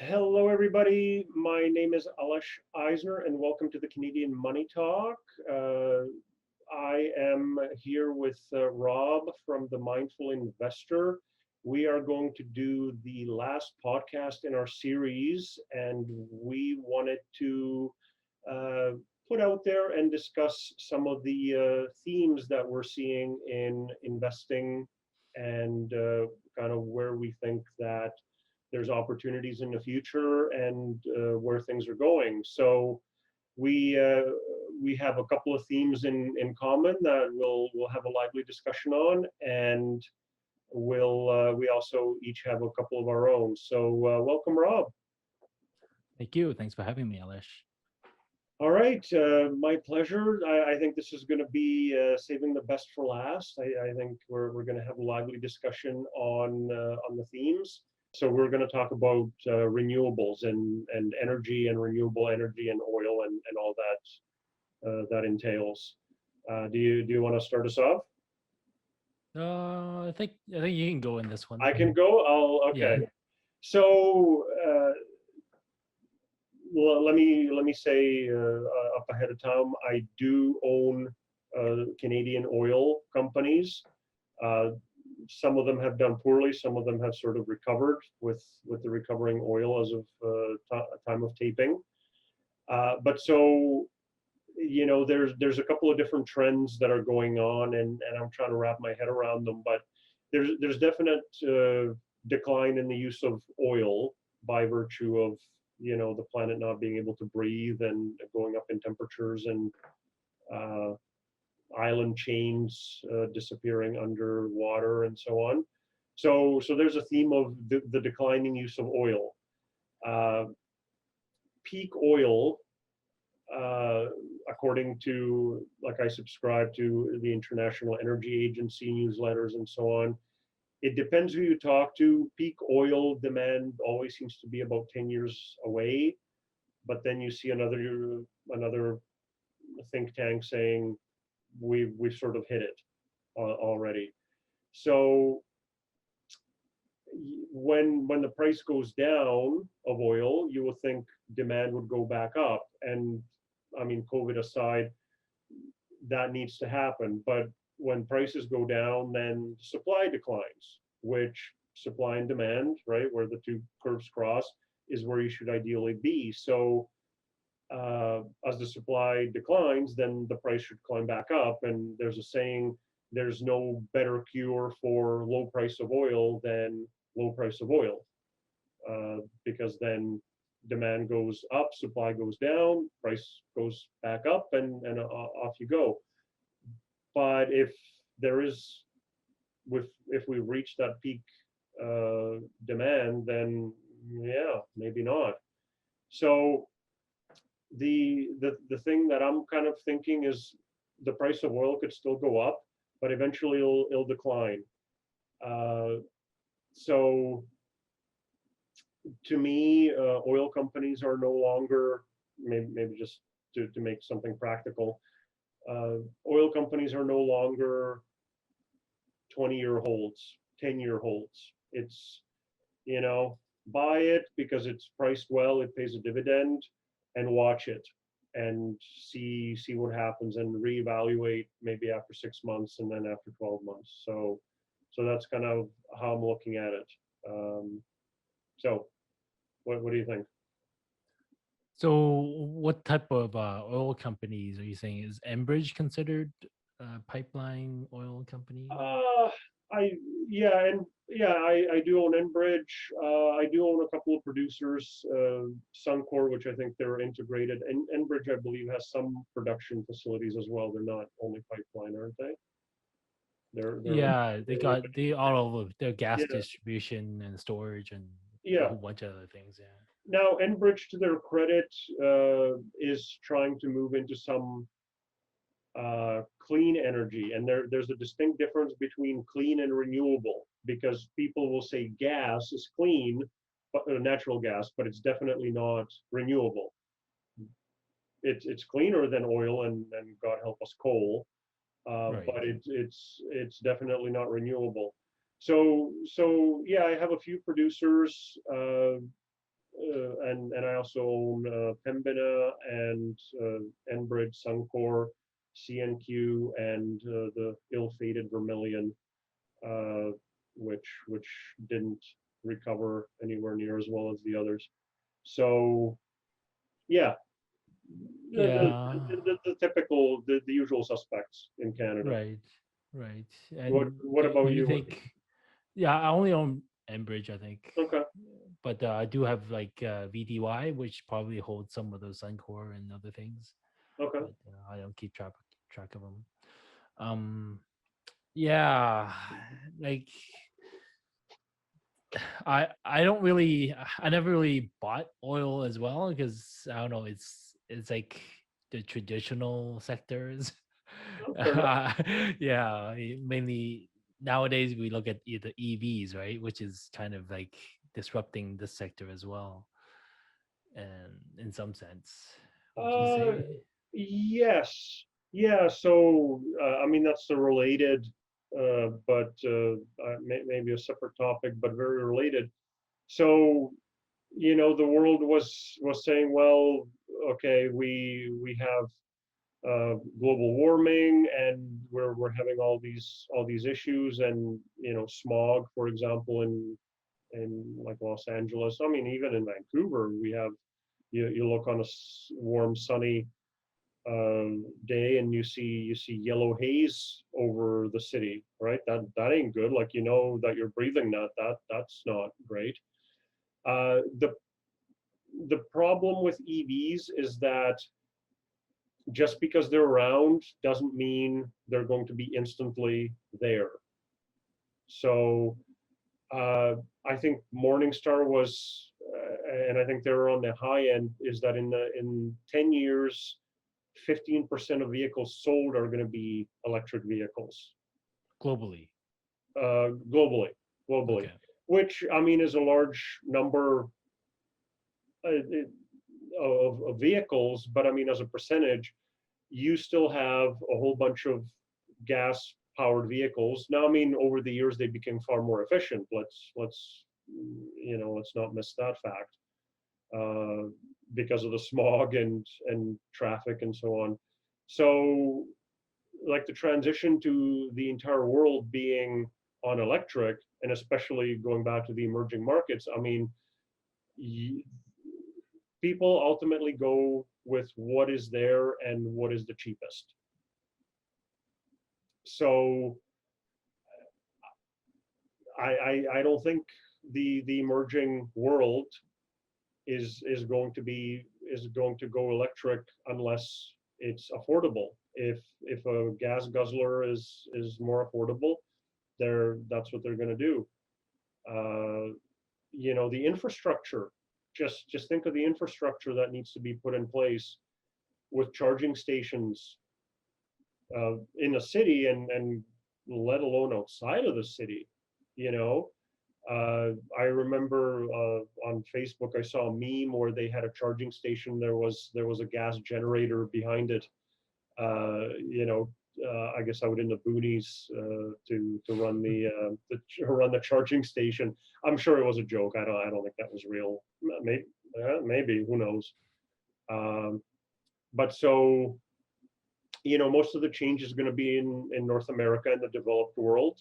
Hello, everybody. My name is Alesh Eisner, and welcome to the Canadian Money Talk. Uh, I am here with Rob from the Mindful Investor. We are going to do the last podcast in our series, and we wanted to uh, put out there and discuss some of the themes that we're seeing in investing and kind of where we think that there's opportunities in the future and where things are going. So we uh, we have a couple of themes in common that we'll have a lively discussion on, and we also each have a couple of our own. So welcome, Rob. Thank you. Thanks for having me, Alish. All right, my pleasure. I think this is going to be saving the best for last. I think we're going to have a lively discussion on the themes. So we're going to talk about renewables and energy and renewable energy and oil and all that that entails. Do you want to start us off? I think you can go in this one. I can go. I'll Yeah. okay. So well, let me say up ahead of time, I do own Canadian oil companies. Uh, some of them have done poorly. Some of them have sort of recovered with the recovering oil as of time of taping. But so there's a couple of different trends that are going on, and I'm trying to wrap my head around them. But there's definite decline in the use of oil by virtue of the planet not being able to breathe and going up in temperatures and uh, island chains disappearing underwater and so on. So there's a theme of the declining use of oil. Uh, Peak oil, uh, according to, like, I subscribe to the International Energy Agency newsletters and so on. It depends who you talk to. Peak oil demand always seems to be about 10 years away, but then you see another think tank saying we've sort of hit it already. So when the price goes down of oil, you would think demand would go back up. And I mean, COVID aside, that needs to happen. But when prices go down, then supply declines, which supply and demand, right, where the two curves cross, is where you should ideally be. So as the supply declines, then the price should climb back up. And there's a saying, there's no better cure for low price of oil than low price of oil, because then demand goes up, supply goes down, price goes back up, and off you go. But there is, if we reach that peak demand, then yeah, maybe not. So the thing that I'm kind of thinking is the price of oil could still go up, but eventually it'll decline. Uh, so to me, oil companies are no longer, maybe just to make something practical. Oil companies are no longer 20-year holds, 10-year holds. It's, you know, buy it because it's priced well, it pays a dividend, and watch it and see what happens and reevaluate maybe after 6 months and then after 12 months. So that's kind of how I'm looking at it. So what do you think? So, what type of oil companies are you saying? Is Enbridge considered a pipeline oil company? Uh, I yeah, and yeah, I do own Enbridge. I do own a couple of producers, Suncor, which I think they're integrated, and Enbridge, I believe, has some production facilities as well. They're not only pipeline, aren't they? Yeah, they They're a little got bit. they all of their gas Yeah, distribution and storage and a yeah. whole bunch of other things. Yeah. Now, Enbridge, to their credit, is trying to move into some clean energy, and there's a distinct difference between clean and renewable, because people will say gas is clean, but natural gas, but it's definitely not renewable. It's cleaner than oil and God help us coal, Right. but it's definitely not renewable. So yeah, I have a few producers. and I also own Pembina and Enbridge, Suncor, CNQ, and the ill-fated Vermilion, uh, which didn't recover anywhere near as well as the others. So yeah, Yeah. the typical, the usual suspects in Canada. Right. Right. What And what do about you you? think? Yeah, I only own Enbridge, I think, Okay, but I do have like VDY, which probably holds some of those Suncor and other things, okay. but I don't keep track of them. Um, yeah, like I don't really I never really bought oil as well because I don't know, it's like the traditional sectors. Oh, fair enough. Yeah, mainly nowadays we look at the EVs, right, which is kind of like disrupting this sector as well, and in some sense, would you Uh, say? yes. Yeah. So, I mean, that's a related, but maybe a separate topic, but very related. So, the world was saying, well, okay, we have global warming, and we're having all these issues, and smog, for example, in like Los Angeles. I mean, even in Vancouver, we have you look on a warm, sunny day, and you see yellow haze over the city, right? That ain't good. Like, that you're breathing that's not great. The problem with EVs is that just because they're around doesn't mean they're going to be instantly there. So uh, I think Morningstar was, and I think they were on the high end, is that in 10 years, 15% of vehicles sold are going to be electric vehicles, Globally? globally, globally, Okay. which I mean is a large number of vehicles, but I mean as a percentage, you still have a whole bunch of gas powered vehicles. Now, I mean, over the years they became far more efficient. Let's not miss that fact, uh, because of the smog and traffic and so on. So, like, the transition to the entire world being on electric, and especially going back to the emerging markets, I mean, y- people ultimately go with what is there and what is the cheapest. So I don't think the emerging world is going to go electric unless it's affordable. If a gas guzzler is more affordable, that's what they're going to do. Uh, the infrastructure. Just think of the infrastructure that needs to be put in place with charging stations in a city, and let alone outside of the city. You know, I remember on Facebook I saw a meme where they had a charging station. There was a gas generator behind it. I guess out in the boonies to run the charging station. I'm sure it was a joke. I don't think that was real. Maybe, who knows? Um, but so most of the change is going to be in North America and the developed world,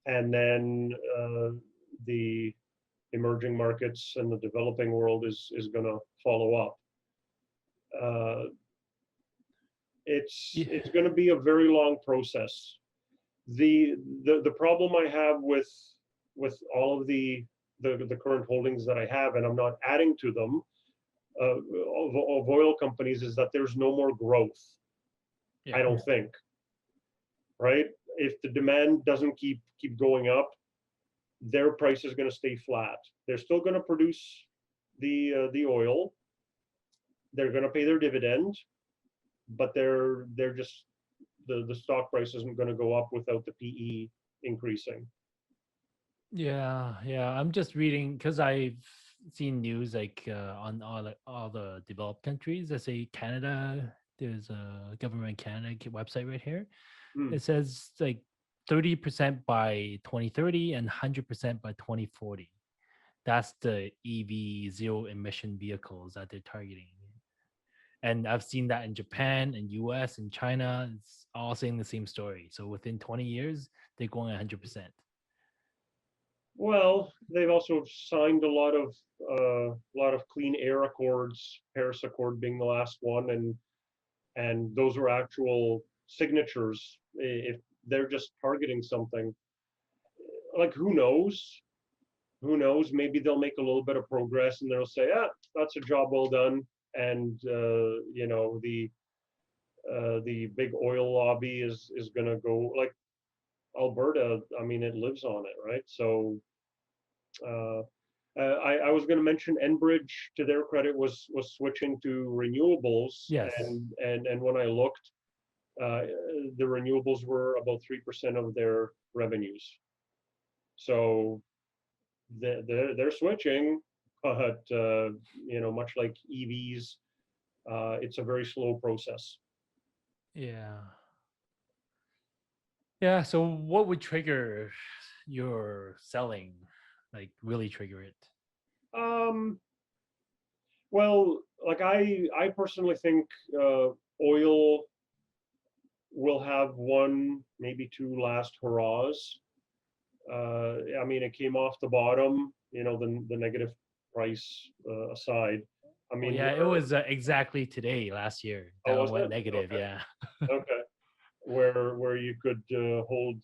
and then the emerging markets and the developing world is going to follow up. Uh, it's Yeah. it's going to be a very long process. The problem I have with all of the current holdings that I have, and I'm not adding to them, of oil companies, is that there's no more growth. I Yeah. don't think, right? If the demand doesn't keep going up, their price is going to stay flat. They're still going to produce the oil. They're going to pay their dividend, but they're just the stock price isn't going to go up without the PE increasing. Yeah, yeah. I'm just reading because I've seen news like on all the developed countries. Let's say Canada. There's a government Canada website right here. Hmm. It says like 30% by 2030 and 100% by 2040. that's the EV zero emission vehicles that they're targeting. And I've seen that in Japan and US and China. It's all saying the same story. So within 20 years, they're going 100%. Well, they've also signed a lot of clean air accords, Paris Accord being the last one, and those are actual signatures. If they're just targeting something, like who knows? Who knows? Maybe they'll make a little bit of progress and they'll say, "Ah, that's a job well done." And the big oil lobby is gonna go like Alberta. I mean, it lives on it, right? So uh, I was going to mention Enbridge, to their credit, was switching to renewables, Yes. and when I looked, uh, the renewables were about 3% of their revenues. So they're switching, but much like EVs, it's a very slow process. Yeah. Yeah. So what would trigger your selling? Like really trigger it? Um, well, like I personally think oil will have one, maybe two last hurrahs. I mean, it came off the bottom, the negative price aside. I Oh mean, yeah, it was exactly today last year oh, that was went it? negative. Okay, Yeah. okay. Where you could hold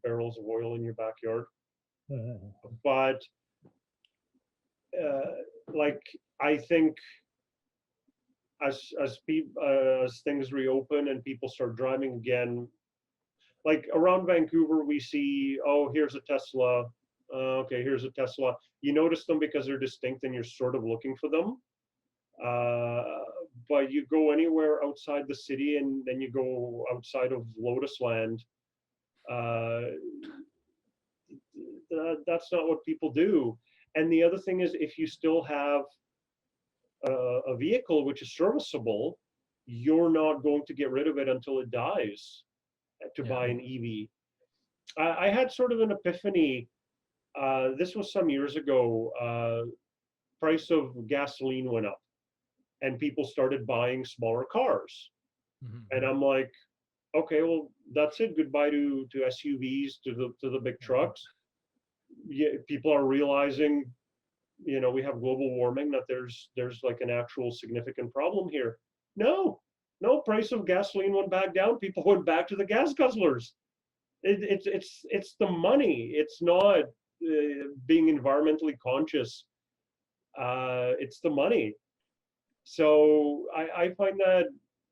barrels of oil in your backyard, but uh, like I think as things reopen and people start driving again, like around Vancouver, we see, oh, here's a Tesla. Okay, here's a Tesla. You notice them because they're distinct and you're sort of looking for them. Uh, but you go anywhere outside the city and then you go outside of Lotus Land, uh, that's not what people do. And the other thing is, if you still have a vehicle which is serviceable, you're not going to get rid of it until it dies to Yeah. buy an EV. I had sort of an epiphany. This was some years ago. Price of gasoline went up, and people started buying smaller cars. And Mhm. I'm like, okay, well, that's it. Goodbye to SUVs, to the big trucks. Yeah, people are realizing, we have global warming, that there's like an actual significant problem here. No, no, price of gasoline went back down. People went back to the gas guzzlers. It's the money. It's not being environmentally conscious. It's the money. So I find that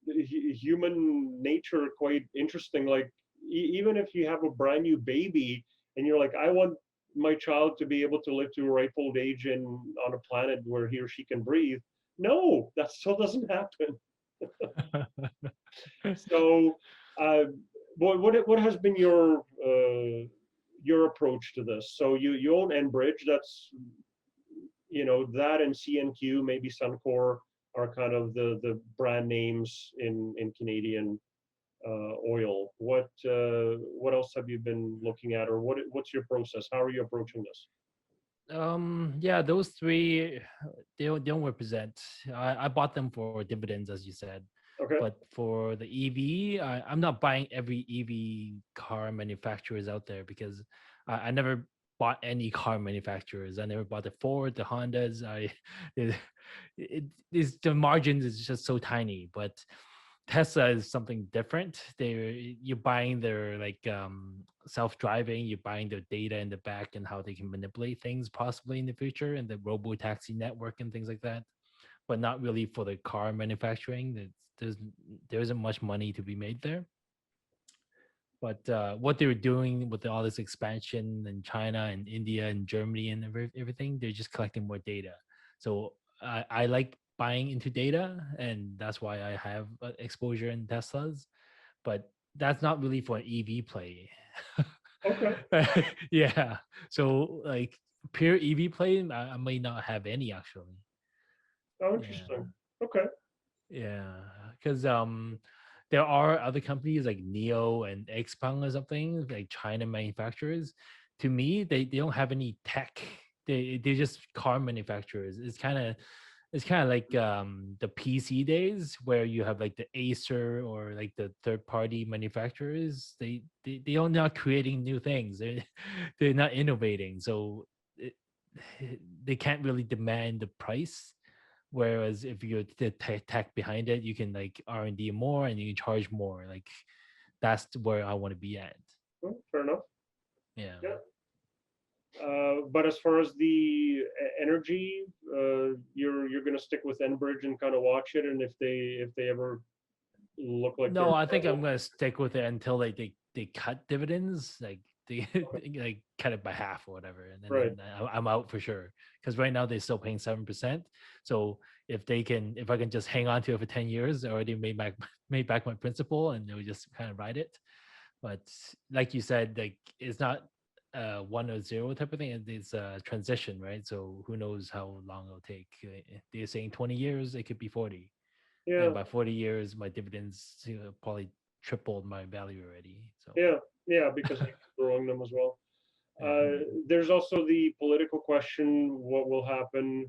human nature quite interesting. Like even if you have a brand new baby and you're like, I want my child to be able to live to a ripe old age and on a planet where he or she can breathe. No, that still doesn't happen. So, uh, what has been your approach to this? So you own Enbridge. That's that and CNQ, maybe Suncor are kind of the brand names in Canadian oil. What else have you been looking at, or what's your process? How are you approaching this? Yeah, those three they don't represent. I bought them for dividends, as you said. Okay. But for the EV, I'm not buying every EV car manufacturers out there because I never bought any car manufacturers. I never bought the Ford, the Hondas. It, it is the margins is just so tiny. But Tesla is something different. You're buying their like self-driving, you're buying their data in the back and how they can manipulate things possibly in the future and the robo taxi network and things like that, but not really for the car manufacturing. There isn't much money to be made there. But what they were doing with all this expansion in China and India and Germany and everything, they're just collecting more data. So I like buying into data, and that's why I have exposure in Teslas. But that's not really for an EV play. Okay. Yeah. So like pure EV play, I may not have any actually. Oh, Yeah. interesting. Okay. Yeah, because there are other companies like Neo and Xpeng or something like China manufacturers. To me, they don't have any tech they're just car manufacturers. It's kind of like the PC days where you have like the Acer or like the third party manufacturers. They are not creating new things. They're not innovating. So it, they can't really demand the price. Whereas if you're the tech behind it, you can like R&D more and you can charge more. Like that's where I want to be at. Fair enough. Yeah. Yeah. But as far as the energy, you're gonna stick with Enbridge and kind of watch it, and if they ever look like No, they're I think I'm gonna stick with it until they cut dividends, like they like cut it by half or whatever, and right, then I'm out for sure. Because right now they're still paying 7%. So if I can just hang on to it for 10 years, I already made back my principal, and they would just kind of ride it. But like you said, like it's not 1 or 0 type of thing. It's a transition, right? So who knows how long it'll take? They're saying 20 years, it could be 40, yeah, and by 40 years my dividends probably tripled my value already. So yeah, yeah, because you're growing them as well. yeah. There's also the political question: what will happen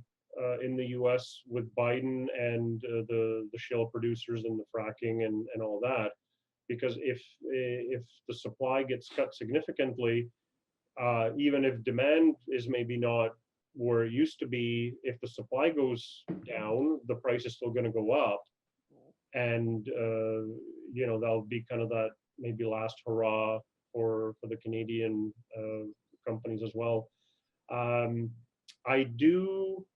in the U.S. with Biden and the shale producers and the fracking and all that? Because if the supply gets cut significantly, even if demand is maybe not where it used to be, if the supply goes down, the price is still going to go up, and that'll be kind of that maybe last hurrah for the Canadian companies as well. Um, I do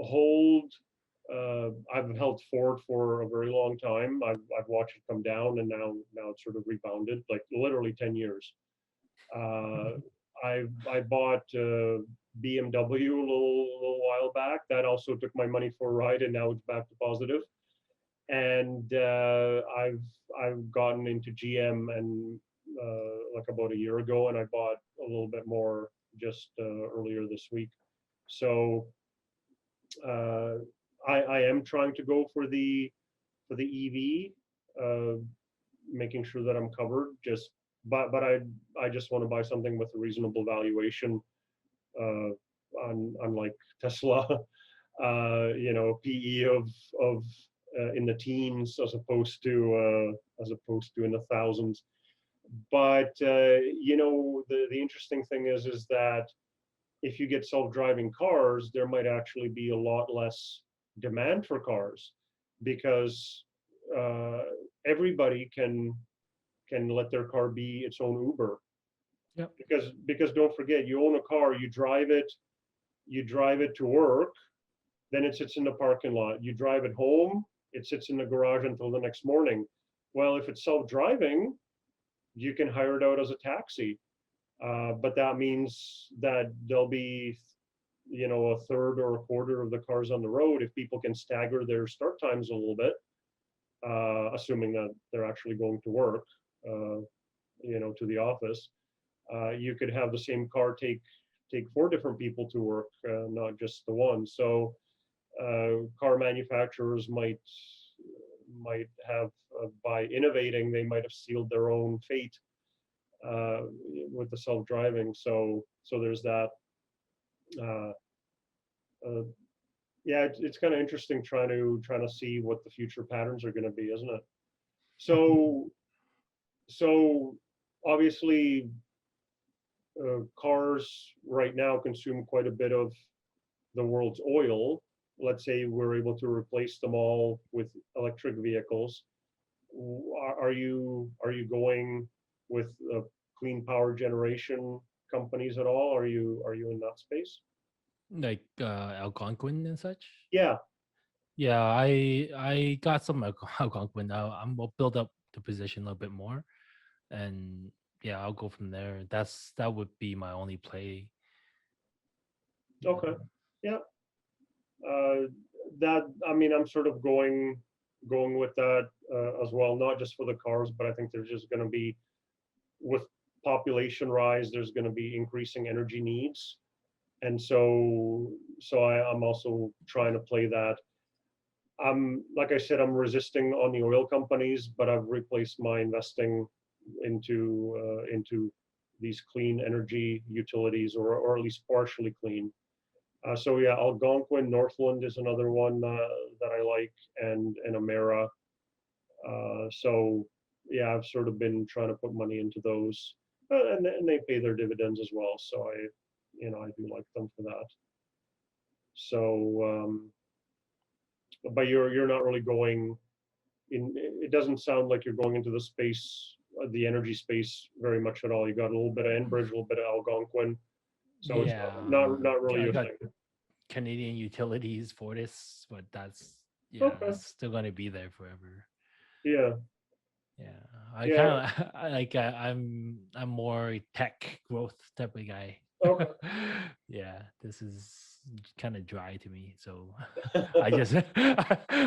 hold. I've held Ford for a very long time. I've watched it come down, and now it's sort of rebounded, like literally 10 years. Uh, I bought BMW a little while back. That also took my money for a ride, and now it's back to positive. And I've gotten into GM and like about a year ago, and I bought a little bit more just earlier this week. So uh, I am trying to go for the EV, making sure that I'm covered. But I just want to buy something with a reasonable valuation, uh, unlike Tesla, PE of in the teens as opposed to in the thousands. But the interesting thing is that if you get self-driving cars, there might actually be a lot less demand for cars because uh, everybody can let their car be its own Uber. Yep. Because don't forget, you own a car, you drive it to work, then it sits in the parking lot. You drive it home, it sits in the garage until the next morning. Well, if it's self-driving, you can hire it out as a taxi. But that means that there'll be, a third or a quarter of the cars on the road if people can stagger their start times a little bit, assuming that they're actually going to work, to the office. You could have the same car take 4 different people to work, not just the one. So car manufacturers might have by innovating, they might have sealed their own fate uh, with the self-driving. So there's that. Uh, uh, yeah, it's kind of interesting trying to see what the future patterns are going to be, isn't it? So so obviously, cars right now consume quite a bit of the world's oil. Let's say we're able to replace them all with electric vehicles. Are you going with clean power generation companies at all? Are you in that space? Like Algonquin and such. Yeah. Yeah, I got some Algonquin. I'll build up the position a little bit more, and yeah, I'll go from there. That would be my only play. Okay. Yeah. Uh, that I mean, I'm sort of going with that as well, not just for the cars, but I think there's just going to be with population rise, there's going to be increasing energy needs, and I'm also trying to play that. Like I said, I'm resisting on the oil companies, but I've replaced my investing into these clean energy utilities, or at least partially clean. So yeah, Algonquin, Northland is another one that I like, and Amera. So yeah, I've sort of been trying to put money into those, and they pay their dividends as well. So I do like them for that. So, but you're not really going in. It doesn't sound like you're going into the space, the energy space, very much at all. You got a little bit of Enbridge, a little bit of Algonquin. So it's Yeah, not really I your got thing. Canadian Utilities for this, but that's yeah, Okay. that's still gonna be there forever. Yeah. Yeah, I Yeah. kind of like I'm more tech growth type of guy. Okay. Yeah, this is kind of dry to me, so I just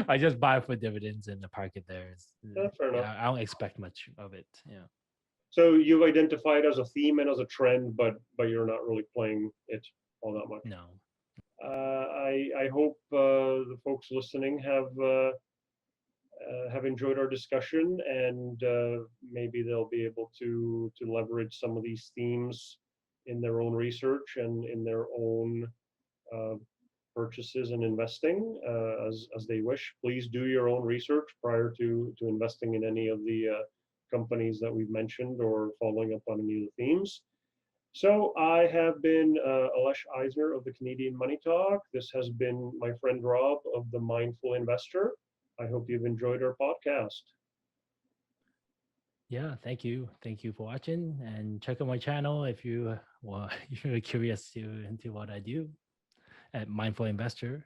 I just buy for dividends and park it there. Yeah, fair enough. Yeah, I don't expect much of it. Yeah, So you've identified as a theme and as a trend, but you're not really playing it all that much. no, I hope the folks listening have enjoyed our discussion, and maybe they'll be able to leverage some of these themes in their own research and in their own uh, purchases and investing as they wish. Please do your own research prior to investing in any of the companies that we've mentioned or following up on any of the themes. So I have been Alesh Eisner of the Canadian Money Talk. This has been my friend Rob of the Mindful Investor. I hope you've enjoyed our podcast. yeah, thank you for watching, and check out my channel if you well, if you're curious into what I do at Mindful Investor.